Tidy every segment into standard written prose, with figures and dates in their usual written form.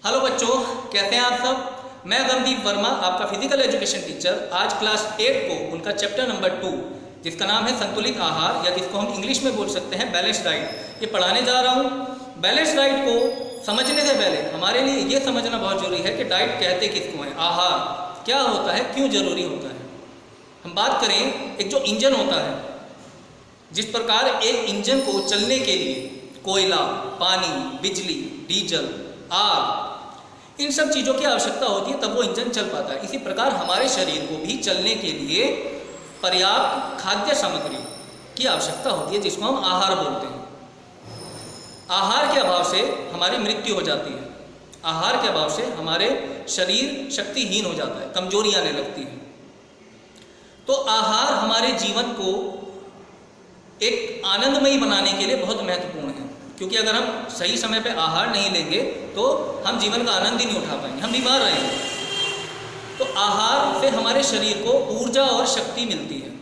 Hello बच्चों, कैसे हैं आप सब। मैं गगनदीप वर्मा, आपका फिजिकल एजुकेशन टीचर। आज क्लास 8 को उनका चैप्टर नंबर 2 जिसका नाम है संतुलित आहार, या जिसको हम इंग्लिश में बोल सकते हैं बैलेंस डाइट, ये पढ़ाने जा रहा हूँ। बैलेंस डाइट को समझने से पहले हमारे लिए ये समझना बहुत जरूरी है कि डाइट कहते किसको हैं, आहार क्या होता है, क्यों जरूरी होता है। हम बात करें, एक जो इंजन होता है, जिस प्रकार एक इंजन को चलने के लिए कोयला, पानी, बिजली, डीजल, आग, इन सब चीज़ों की आवश्यकता होती है, तब वो इंजन चल पाता है। इसी प्रकार हमारे शरीर को भी चलने के लिए पर्याप्त खाद्य सामग्री की आवश्यकता होती है, जिसको हम आहार बोलते हैं। आहार के अभाव से हमारी मृत्यु हो जाती है। आहार के अभाव से हमारे शरीर शक्तिहीन हो जाता है, कमजोरी आने लगती है। तो आहार हमारे जीवन को एक आनंदमयी बनाने के लिए बहुत महत्वपूर्ण है, क्योंकि अगर हम सही समय पे आहार नहीं लेंगे तो हम जीवन का आनंद ही नहीं उठा पाएंगे, हम बीमार रहेंगे। तो आहार से हमारे शरीर को ऊर्जा और शक्ति मिलती है,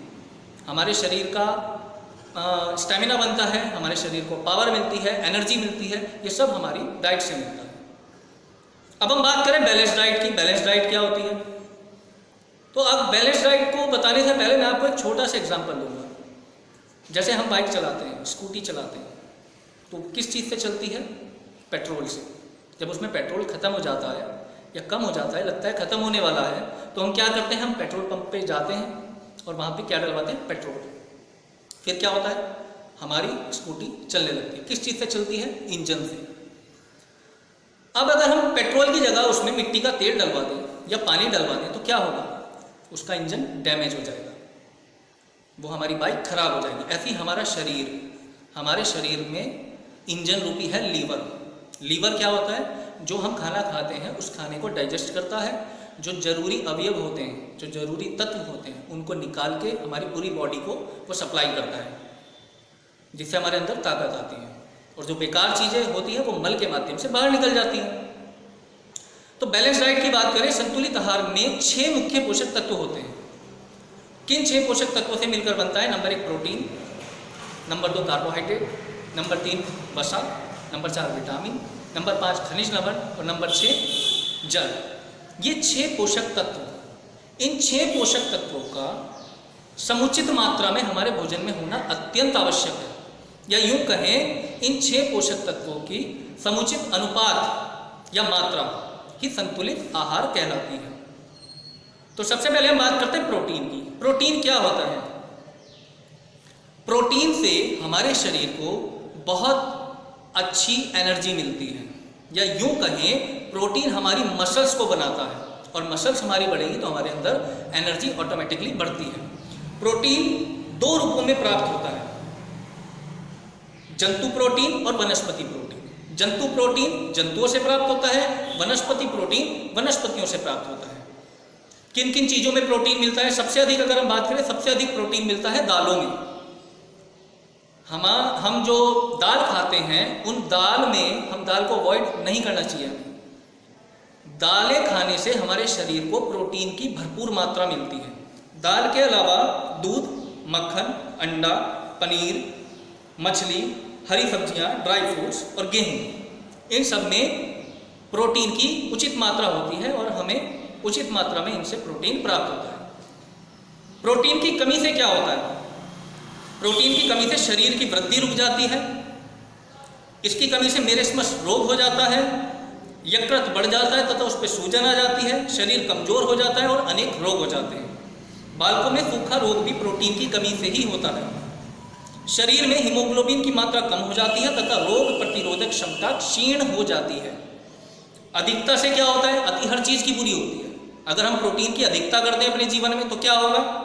हमारे शरीर का स्टेमिना बनता है, हमारे शरीर को पावर मिलती है, एनर्जी मिलती है। ये सब हमारी डाइट से मिलता है। अब हम बात करें बैलेंस डाइट की। बैलेंस डाइट क्या होती है? तो अब बैलेंस डाइट को बताने से पहले मैं आपको एक छोटा सा एग्जाम्पल दूंगा। जैसे हम बाइक चलाते हैं, स्कूटी चलाते हैं, तो किस चीज़ से चलती है? पेट्रोल से। जब उसमें पेट्रोल ख़त्म हो जाता है या कम हो जाता है, लगता है ख़त्म होने वाला है, तो हम क्या करते हैं? हम पेट्रोल पंप पे जाते हैं और वहाँ पे क्या डलवाते हैं? पेट्रोल। फिर क्या होता है? हमारी स्कूटी चलने लगती है। किस चीज़ से चलती है? इंजन से। अब अगर हम पेट्रोल की जगह उसमें मिट्टी का तेल डलवा दें या पानी डलवा दें तो क्या होगा? उसका इंजन डैमेज हो जाएगा, वो हमारी बाइक खराब हो जाएगी। ऐसी हमारा शरीर, हमारे शरीर में इंजन रूपी है लीवर। लीवर क्या होता है? जो हम खाना खाते हैं उस खाने को डाइजेस्ट करता है, जो जरूरी अवयव होते हैं, जो जरूरी तत्व होते हैं, उनको निकाल के हमारी पूरी बॉडी को वो सप्लाई करता है, जिससे हमारे अंदर ताकत आती है। और जो बेकार चीज़ें होती हैं वो मल के माध्यम से बाहर निकल जाती हैं। तो बैलेंस डाइट की बात करें, संतुलित आहार में 6 मुख्य पोषक तत्व होते हैं। किन 6 पोषक तत्वों से मिलकर बनता है? Number 1 protein, number 2 carbohydrate, number 3 वसा, नंबर 4 विटामिन, नंबर 5 खनिज लवण और नंबर 6 जल। ये 6 पोषक तत्व, इन 6 पोषक तत्वों का समुचित मात्रा में हमारे भोजन में होना अत्यंत आवश्यक है। या यूं कहें, इन 6 पोषक तत्वों की समुचित अनुपात या मात्रा ही संतुलित आहार कहलाती है। तो सबसे पहले हम बात करते हैं प्रोटीन की। प्रोटीन क्या होता है? प्रोटीन से हमारे शरीर को बहुत अच्छी एनर्जी मिलती है, या यूं कहें प्रोटीन हमारी मसल्स को बनाता है, और मसल्स हमारी बढ़ेगी तो हमारे अंदर एनर्जी ऑटोमेटिकली बढ़ती है। प्रोटीन 2 रूपों में प्राप्त होता है, जंतु प्रोटीन और वनस्पति प्रोटीन। जंतु प्रोटीन जंतुओं से प्राप्त होता है, वनस्पति प्रोटीन वनस्पतियों से प्राप्त होता है। किन किन चीज़ों में प्रोटीन मिलता है? सबसे अधिक अगर हम बात करें, सबसे अधिक प्रोटीन मिलता है दालों में। हम जो दाल खाते हैं, उन दाल में हम दाल को अवॉइड नहीं करना चाहिए। दालें खाने से हमारे शरीर को प्रोटीन की भरपूर मात्रा मिलती है। दाल के अलावा दूध, मक्खन, अंडा, पनीर, मछली, हरी सब्जियां, ड्राई फ्रूट्स और गेहूं, इन सब में प्रोटीन की उचित मात्रा होती है और हमें उचित मात्रा में इनसे प्रोटीन प्राप्त होता है। प्रोटीन की कमी से क्या होता है? प्रोटीन की कमी से शरीर की वृद्धि रुक जाती है, इसकी कमी से मेरेस्मस रोग हो जाता है, यकृत बढ़ जाता है तथा उस पर सूजन आ जाती है, शरीर कमजोर हो जाता है और अनेक रोग हो जाते हैं। बालकों में सूखा रोग भी प्रोटीन की कमी से ही होता है। शरीर में हीमोग्लोबिन की मात्रा कम हो जाती है तथा रोग प्रतिरोधक क्षमता क्षीण हो जाती है। अधिकता से क्या होता है? अति हर चीज की बुरी होती है। अगर हम प्रोटीन की अधिकता करते हैं अपने जीवन में तो क्या होगा?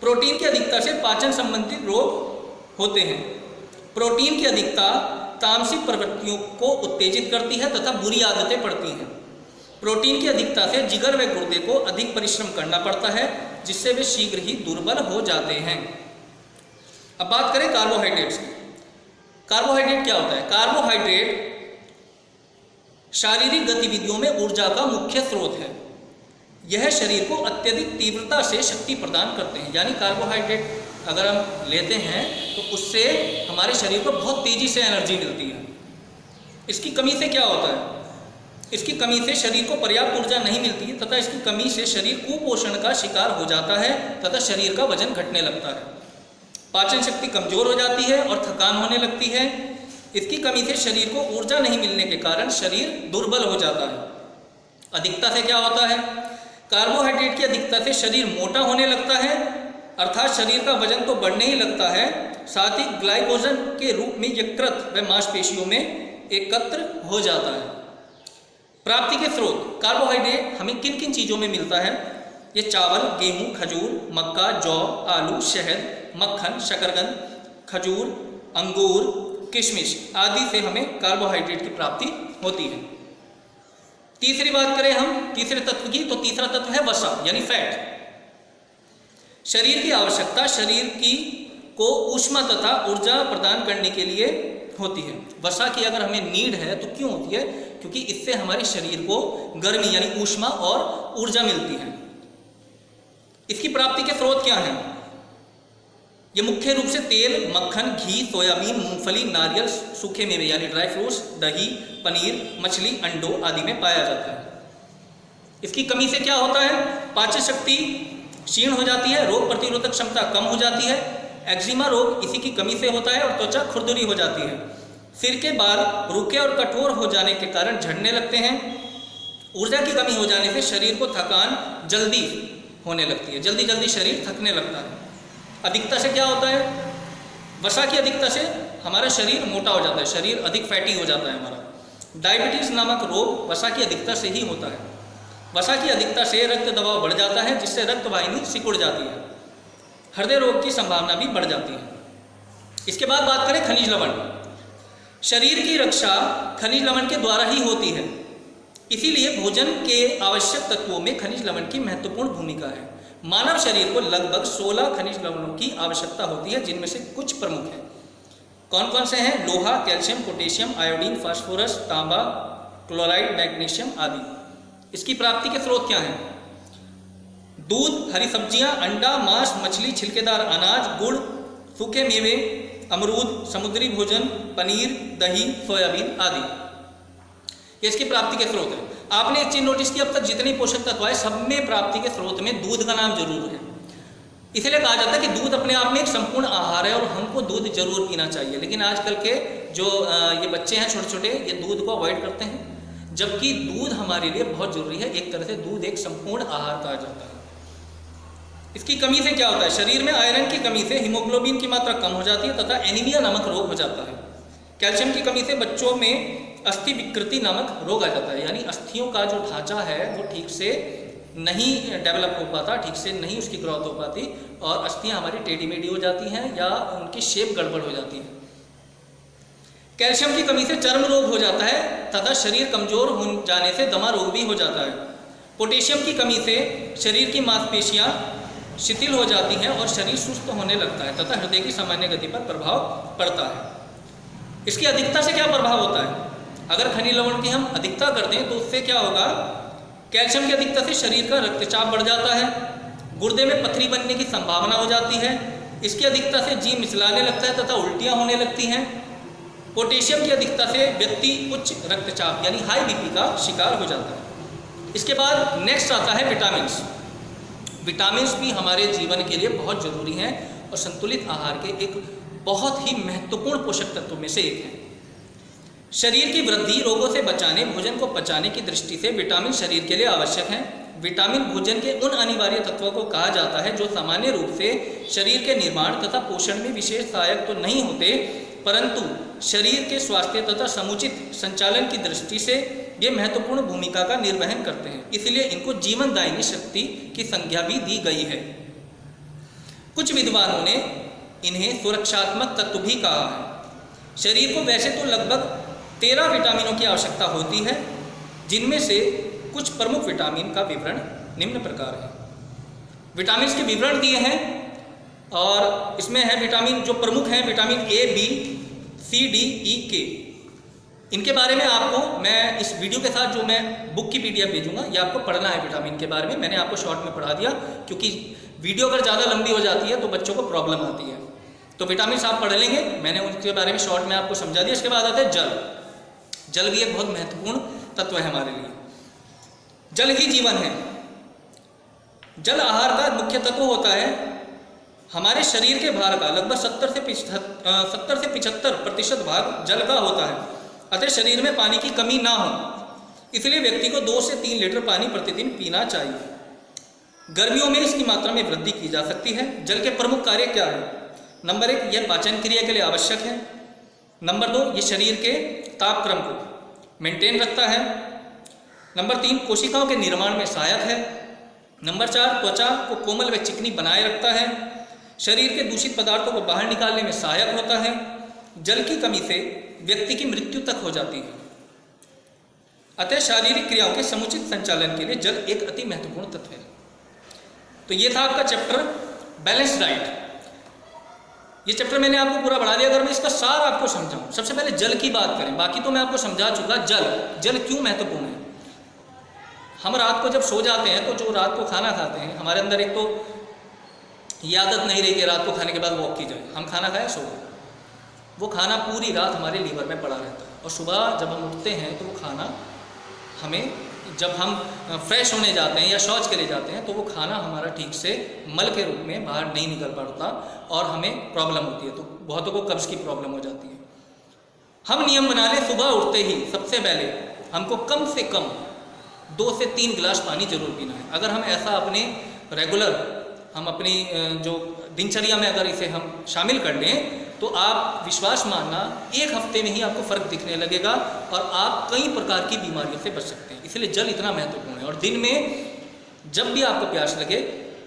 प्रोटीन की अधिकता से पाचन संबंधित रोग होते हैं। प्रोटीन की अधिकता तामसिक प्रवृत्तियों को उत्तेजित करती है तथा बुरी आदतें पड़ती हैं। प्रोटीन की अधिकता से जिगर व गुर्दे को अधिक परिश्रम करना पड़ता है, जिससे वे शीघ्र ही दुर्बल हो जाते हैं। अब बात करें कार्बोहाइड्रेट्स की। कार्बोहाइड्रेट क्या होता है? कार्बोहाइड्रेट शारीरिक गतिविधियों में ऊर्जा का मुख्य स्रोत है। यह शरीर को अत्यधिक तीव्रता से शक्ति प्रदान करते हैं। यानी कार्बोहाइड्रेट अगर हम लेते हैं तो उससे हमारे शरीर को बहुत तेजी से एनर्जी मिलती है। इसकी कमी से क्या होता है? इसकी कमी से शरीर को पर्याप्त ऊर्जा नहीं मिलती तथा इसकी कमी से शरीर कुपोषण का शिकार हो जाता है तथा शरीर का वजन घटने लगता है। पाचन शक्ति कमजोर हो जाती है और थकान होने लगती है। इसकी कमी से शरीर को ऊर्जा नहीं मिलने के कारण शरीर दुर्बल हो जाता है। अधिकता से क्या होता है? कार्बोहाइड्रेट की अधिकता से शरीर मोटा होने लगता है, अर्थात शरीर का वजन तो बढ़ने ही लगता है, साथ ही ग्लाइकोजन के रूप में यकृत व मांसपेशियों में एकत्र हो जाता है। प्राप्ति के स्रोत कार्बोहाइड्रेट हमें किन किन चीज़ों में मिलता है? ये चावल, गेहूं, खजूर, मक्का, जौ, आलू, शहद, मक्खन, शकरकंद, खजूर, अंगूर, किशमिश आदि से हमें कार्बोहाइड्रेट की प्राप्ति होती है। तीसरी बात करें हम तीसरे तत्व की, तो तीसरा तत्व है वसा यानी फैट। शरीर की आवश्यकता शरीर की को ऊष्मा तथा ऊर्जा प्रदान करने के लिए होती है। वसा की अगर हमें नीड है तो क्यों होती है? क्योंकि इससे हमारे शरीर को गर्मी यानी ऊष्मा और ऊर्जा मिलती है। इसकी प्राप्ति के स्रोत क्या हैं? ये मुख्य रूप से तेल, मक्खन, घी, सोयाबीन, मूंगफली, नारियल, सूखे मेवे यानी ड्राई फ्रूट्स, दही, पनीर, मछली, अंडों आदि में पाया जाता है। इसकी कमी से क्या होता है? पाचन शक्ति क्षीण हो जाती है, रोग प्रतिरोधक क्षमता कम हो जाती है, एक्जिमा रोग इसी की कमी से होता है और त्वचा खुरदुरी हो जाती है। सिर के बाल रूखे और कठोर हो जाने के कारण झड़ने लगते हैं। ऊर्जा की कमी हो जाने से शरीर को थकान जल्दी होने लगती है, जल्दी जल्दी शरीर थकने लगता है। अधिकता से क्या होता है? वसा की अधिकता से हमारा शरीर मोटा हो जाता है, शरीर अधिक फैटी हो जाता है हमारा। डायबिटीज नामक रोग वसा की अधिकता से ही होता है। वसा की अधिकता से रक्त दबाव बढ़ जाता है, जिससे रक्त वाहिनी सिकुड़ जाती है। हृदय रोग की संभावना भी बढ़ जाती है। इसके बाद बात करें खनिज लवण। शरीर की रक्षा खनिज लवण के द्वारा ही होती है, इसीलिए भोजन के आवश्यक तत्वों में खनिज लवण की महत्वपूर्ण भूमिका है। मानव शरीर को लगभग 16 खनिज लवणों की आवश्यकता होती है, जिनमें से कुछ प्रमुख हैं। कौन कौन से हैं? लोहा, कैल्शियम, पोटेशियम, आयोडीन, फास्फोरस, तांबा, क्लोराइड, मैग्नीशियम आदि। इसकी प्राप्ति के स्रोत क्या हैं? दूध, हरी सब्जियां, अंडा, मांस, मछली, छिलकेदार अनाज, गुड़, सूखे मेवे, अमरूद, समुद्री भोजन, पनीर, दही, सोयाबीन आदि। ये इसकी प्राप्ति के स्रोत हैं। आपने एक चीज नोटिस की, अब तक जितने पोषक तत्व है सब में प्राप्ति के स्रोत में दूध का नाम जरूर है। इसलिए कहा जाता है कि दूध अपने आप में एक संपूर्ण आहार है और हमको दूध जरूर पीना चाहिए। लेकिन आजकल के जो ये बच्चे हैं छोटे छोटे, ये दूध को अवॉइड करते हैं, जबकि दूध हमारे लिए बहुत जरूरी है। एक तरह से दूध एक संपूर्ण आहार कहा जाता है। इसकी कमी से क्या होता है? शरीर में आयरन की कमी से हीमोग्लोबिन की मात्रा कम हो जाती है तथा एनीमिया नामक रोग हो जाता है। कैल्शियम की कमी से बच्चों में अस्थि विकृति नामक रोग आ जाता है, यानी अस्थियों का जो ढांचा है वो ठीक से नहीं डेवलप हो पाता, ठीक से नहीं उसकी ग्रोथ हो पाती और अस्थियां हमारी टेढ़ी मेढ़ी हो जाती हैं या उनकी शेप गड़बड़ हो जाती है। कैल्शियम की कमी से चर्म रोग हो जाता है तथा शरीर कमजोर हो जाने से दमा रोग भी हो जाता है। पोटेशियम की कमी से शरीर की मांसपेशियां शिथिल हो जाती हैं और शरीर सुस्त होने लगता है तथा हृदय की सामान्य गति पर प्रभाव पड़ता है। इसकी अधिकता से क्या प्रभाव होता है? अगर खनिज लवण की हम अधिकता करते हैं तो उससे क्या होगा? कैल्शियम की अधिकता से शरीर का रक्तचाप बढ़ जाता है, गुर्दे में पथरी बनने की संभावना हो जाती है। इसकी अधिकता से जी मिचलाने लगता है तथा उल्टियां होने लगती हैं। पोटेशियम की अधिकता से व्यक्ति उच्च रक्तचाप यानी हाई बीपी का शिकार हो जाता है। इसके बाद नेक्स्ट आता है विटामिन्स। विटामिन्स भी हमारे जीवन के लिए बहुत जरूरी हैं और संतुलित आहार के एक बहुत ही महत्वपूर्ण पोषक तत्वों में से एक है। शरीर की वृद्धि, रोगों से बचाने, भोजन को पचाने की दृष्टि से विटामिन शरीर के लिए आवश्यक हैं। विटामिन भोजन के उन अनिवार्य तत्वों को कहा जाता है जो सामान्य रूप से शरीर के निर्माण तथा पोषण में विशेष सहायक तो नहीं होते, परंतु शरीर के स्वास्थ्य तथा समुचित संचालन की दृष्टि से ये महत्वपूर्ण भूमिका का निर्वहन करते हैं। इसलिए इनको जीवनदायिनी शक्ति की संज्ञा भी दी गई है। कुछ विद्वानों ने इन्हें सुरक्षात्मक तत्व भी कहा है। शरीर को वैसे तो लगभग 13 विटामिनों की आवश्यकता होती है, जिनमें से कुछ प्रमुख विटामिन का विवरण निम्न प्रकार है। विटामिन के विवरण दिए हैं और इसमें है विटामिन जो प्रमुख हैं, vitamin A, B, C, D, E, K. इनके बारे में आपको मैं इस वीडियो के साथ जो मैं बुक की PDF भेजूंगा, ये आपको पढ़ना है विटामिन के बारे में। मैंने आपको शॉर्ट में पढ़ा दिया क्योंकि वीडियो अगर ज़्यादा लंबी हो जाती है तो बच्चों को प्रॉब्लम आती है। तो विटामिन आप पढ़ लेंगे, मैंने उनके बारे में शॉर्ट में आपको समझा दिया। इसके बाद आता है जल। जल भी एक बहुत महत्वपूर्ण तत्व है हमारे लिए। जल ही जीवन है। जल आहार का मुख्य तत्व होता है। हमारे शरीर के भार का लगभग 70 से 75% भाग जल का होता है। अतः शरीर में पानी की कमी ना हो, इसलिए व्यक्ति को 2 से 3 लीटर पानी प्रतिदिन पीना चाहिए। गर्मियों में इसकी मात्रा में वृद्धि की जा सकती है। जल के प्रमुख कार्य क्या है? नंबर 1, यह पाचन क्रिया के लिए आवश्यक है। नंबर 2, ये शरीर के तापक्रम को मेंटेन रखता है। नंबर 3, कोशिकाओं के निर्माण में सहायक है। नंबर 4, त्वचा को कोमल व चिकनी बनाए रखता है। शरीर के दूषित पदार्थों को बाहर निकालने में सहायक होता है। जल की कमी से व्यक्ति की मृत्यु तक हो जाती है। अतः शारीरिक क्रियाओं के समुचित संचालन के लिए जल एक अति महत्वपूर्ण तत्व है। तो ये था आपका चैप्टर बैलेंस डाइट। ये चैप्टर मैंने आपको पूरा बढ़ा दिया। अगर मैं इसका सार आपको समझाऊं, सबसे पहले जल की बात करें, बाकी तो मैं आपको समझा चुका। जल क्यों महत्वपूर्ण है? हम रात को जब सो जाते हैं तो जो रात को खाना खाते हैं, हमारे अंदर एक तो ये आदत नहीं रही कि रात को खाने के बाद वॉक की जाए। हम खाना खाएं, सो गए, वो खाना पूरी रात हमारे लीवर में पड़ा रहता है और सुबह जब हम उठते हैं तो वो खाना हमें, जब हम फ्रेश होने जाते हैं या शौच के लिए जाते हैं तो वो खाना हमारा ठीक से मल के रूप में बाहर नहीं निकल पाता और हमें प्रॉब्लम होती है। तो बहुतों को कब्ज़ की प्रॉब्लम हो जाती है। हम नियम बना लें, सुबह उठते ही सबसे पहले हमको कम से कम 2 से 3 गिलास पानी जरूर पीना है। अगर हम ऐसा अपने रेगुलर, हम अपनी जो दिनचर्या में अगर इसे हम शामिल कर लें तो आप विश्वास मानना 1 हफ्ते में ही आपको फ़र्क दिखने लगेगा और आप कई प्रकार की बीमारियों से बच सकते हैं। इसलिए जल इतना महत्वपूर्ण है। और दिन में जब भी आपको प्यास लगे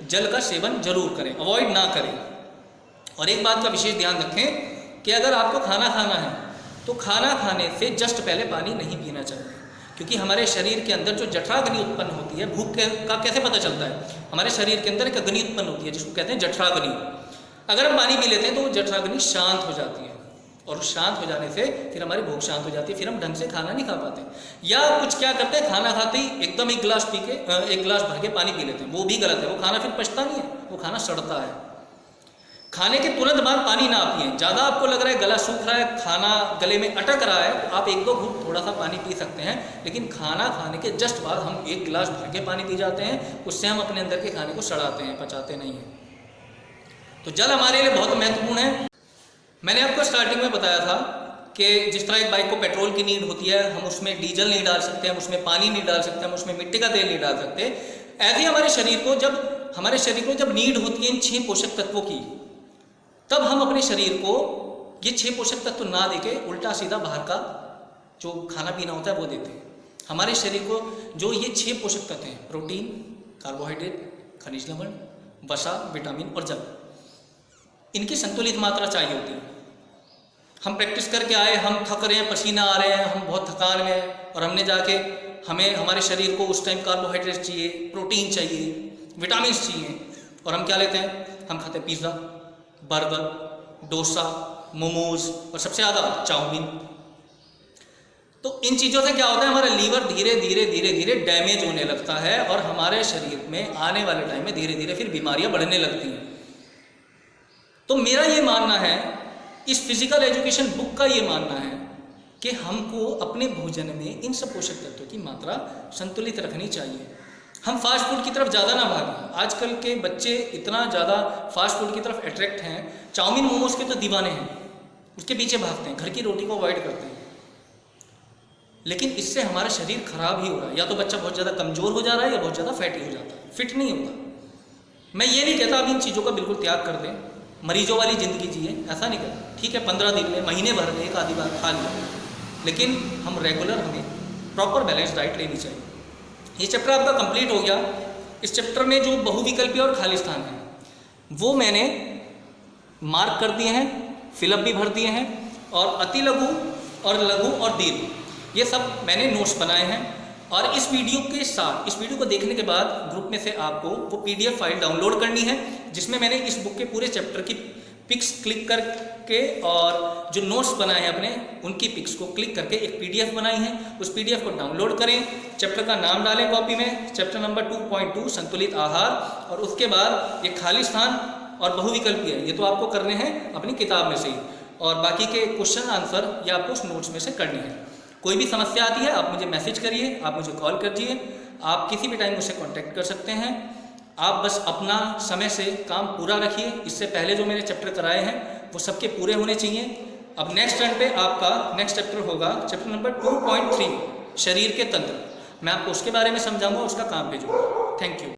जल का सेवन जरूर करें, अवॉइड ना करें। और एक बात का विशेष ध्यान रखें कि अगर आपको खाना खाना है तो खाना खाने से जस्ट पहले पानी नहीं पीना चाहिए, क्योंकि हमारे शरीर के अंदर जो जठराग्नि उत्पन्न होती है, भूख का कैसे पता चलता है? हमारे शरीर के अंदर एक अग्नि उत्पन्न होती है जिसको कहते हैं जठराग्नि। अगर हम पानी पी लेते हैं तो वो जठराग्नि शांत हो जाती है और शांत हो जाने से फिर हमारी भूख शांत हो जाती है, फिर हम ढंग से खाना नहीं खा पाते। या कुछ क्या करते हैं, खाना खाते ही एकदम 1 गिलास भर के पानी पी लेते हैं। वो भी गलत है। वो खाना फिर पचता नहीं है, वो खाना सड़ता है। खाने के तुरंत बाद पानी ना पिएं। ज़्यादा आपको लग रहा है गला सूख रहा है, खाना गले में अटक रहा है, तो आप 1-2 घूंट थोड़ा सा पानी पी सकते हैं। लेकिन खाना खाने के जस्ट बाद हम 1 गिलास भर के पानी पी जाते हैं, उससे हम अपने अंदर के खाने को सड़ाते हैं, पचाते नहीं हैं। तो जल हमारे लिए बहुत महत्वपूर्ण है। मैंने आपको स्टार्टिंग में बताया था कि जिस तरह एक बाइक को पेट्रोल की नीड होती है, हम उसमें डीजल नहीं डाल सकते, हम उसमें पानी नहीं डाल सकते, हम उसमें मिट्टी का तेल नहीं डाल सकते। ऐसे ही हमारे शरीर को जब नीड होती है इन 6 पोषक तत्वों की, तब हम अपने शरीर को ये 6 पोषक तत्व ना देके उल्टा सीधा बाहर का जो खाना पीना होता है वो देते हैं। हमारे शरीर को जो ये 6 पोषक तत्व हैं, प्रोटीन, कार्बोहाइड्रेट, खनिज लवण, वसा, विटामिन और जल, इनकी संतुलित मात्रा चाहिए होती है। हम प्रैक्टिस करके आए, हम थक रहे हैं, पसीना आ रहे हैं, हम बहुत थकान में हैं और हमने जाके हमारे शरीर को उस टाइम कार्बोहाइड्रेट चाहिए, प्रोटीन चाहिए, विटामिन चाहिए, और हम क्या लेते हैं? हम खाते हैं पिज़्ज़ा, बर्गर, डोसा, मोमोज और सबसे ज़्यादा चाउमीन। तो इन चीज़ों से क्या होता है, हमारा लीवर धीरे धीरे डैमेज होने लगता है और हमारे शरीर में आने वाले टाइम में धीरे धीरे फिर बीमारियां बढ़ने लगती हैं। तो मेरा ये मानना है, इस फिजिकल एजुकेशन बुक का ये मानना है कि हमको अपने भोजन में इन सब पोषक तत्वों की मात्रा संतुलित रखनी चाहिए। हम फास्ट फूड की तरफ ज़्यादा ना भागें। आजकल के बच्चे इतना ज़्यादा फास्ट फूड की तरफ अट्रैक्ट हैं, चाउमीन मोमोज के तो दीवाने हैं, उसके पीछे भागते हैं, घर की रोटी को अवॉइड करते हैं। लेकिन इससे हमारा शरीर खराब ही हो रहा है। या तो बच्चा बहुत ज़्यादा कमज़ोर हो जा रहा है या बहुत ज़्यादा फैटी हो जाता है, फिट नहीं होता। मैं ये नहीं कहता आप इन चीज़ों का बिल्कुल त्याग कर दें, मरीजों वाली ज़िंदगी जिए, ऐसा नहीं कहता। ठीक है, 15 दिन में, महीने भर में 1 आधी बार खा लिया, लेकिन हम रेगुलर हमें प्रॉपर बैलेंस डाइट लेनी चाहिए। ये चैप्टर आपका कंप्लीट हो गया। इस चैप्टर में जो बहुविकल्पी और खाली स्थान है वो मैंने मार्क कर दिए हैं, फिलअप भी भर दिए हैं, और अति लघु और लघु और दीर्घ ये सब मैंने नोट्स बनाए हैं। और इस वीडियो के साथ, इस वीडियो को देखने के बाद ग्रुप में से आपको वो PDF फाइल डाउनलोड करनी है जिसमें मैंने इस बुक के पूरे चैप्टर की पिक्स क्लिक करके और जो नोट्स बनाए हैं अपने उनकी पिक्स को क्लिक करके एक PDF बनाई है। उस PDF को डाउनलोड करें, चैप्टर का नाम डालें कॉपी में, चैप्टर नंबर 2.2 संतुलित आहार, और उसके बाद ये खाली स्थान और बहुविकल्पी है, ये तो आपको करने हैं अपनी किताब में से ही, और बाकी के क्वेश्चन आंसर ये आपको उस नोट्स में से करने हैं। कोई भी समस्या आती है आप मुझे मैसेज करिए, आप मुझे कॉल करिए, आप किसी भी टाइम मुझसे कांटेक्ट कर सकते हैं। आप बस अपना समय से काम पूरा रखिए। इससे पहले जो मैंने चैप्टर कराए हैं वो सबके पूरे होने चाहिए। अब नेक्स्ट टर्न पे आपका नेक्स्ट चैप्टर होगा चैप्टर नंबर 2.3 शरीर के तंत्र। मैं आपको उसके बारे में समझाऊंगा, उसका काम भेजूंगा। Thank you.